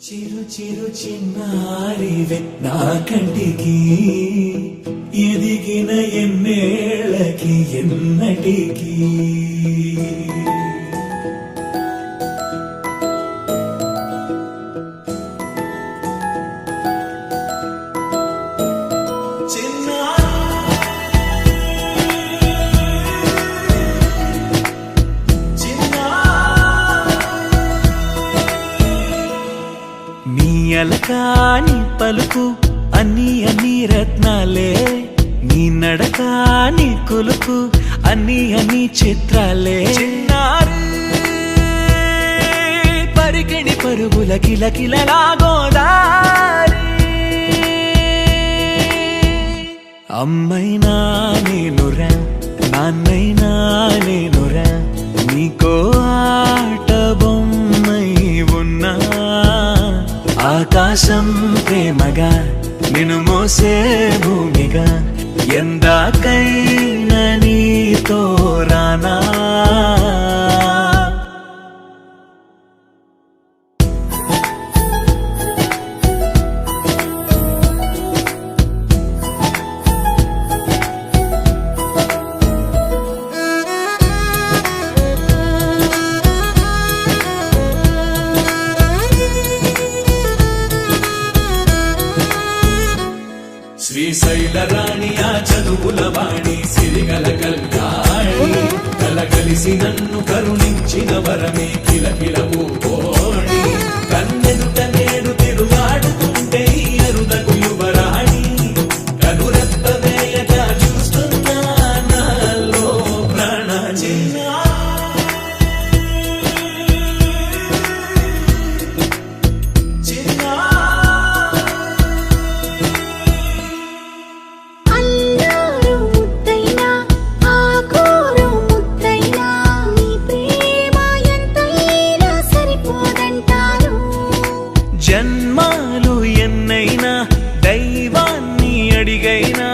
చిరు చిరు చిన్నారివే నా కంటికి ఎదిగిన ఎన్నేళ్ళకి ఎన్నటికి అలకాని పలుకు అన్ని రత్నాలే నీ నడకాని కులుకు అన్ని చిత్రాలే పరికిణి పరుగుల కిలకిలలాగోదారి అమ్మైనా నేనురా నాన్నైనా నేనురా నీకో ఆట బొమ్మై ఉన్నా ఆకాశం ప్రేమగా నిన్ను మోసే భూమిగా ఎందాకైనా నీతో రానా శ్రీశైల రాణి ఆ చదువుల వాణి సిరిగల కల్యాణి కలగలిసి నన్ను కరుణించిన వరమే కిలకిల ఊకోణి కన్నెదుట నేడు తిరుగాడుతుంటే అరుదకు యువరాణి కనురెప్ప వేయక చూస్తున్నా నాలో ప్రాణ జన్మాలు ఎన్నైనా దైవాన్ని అడిగైనా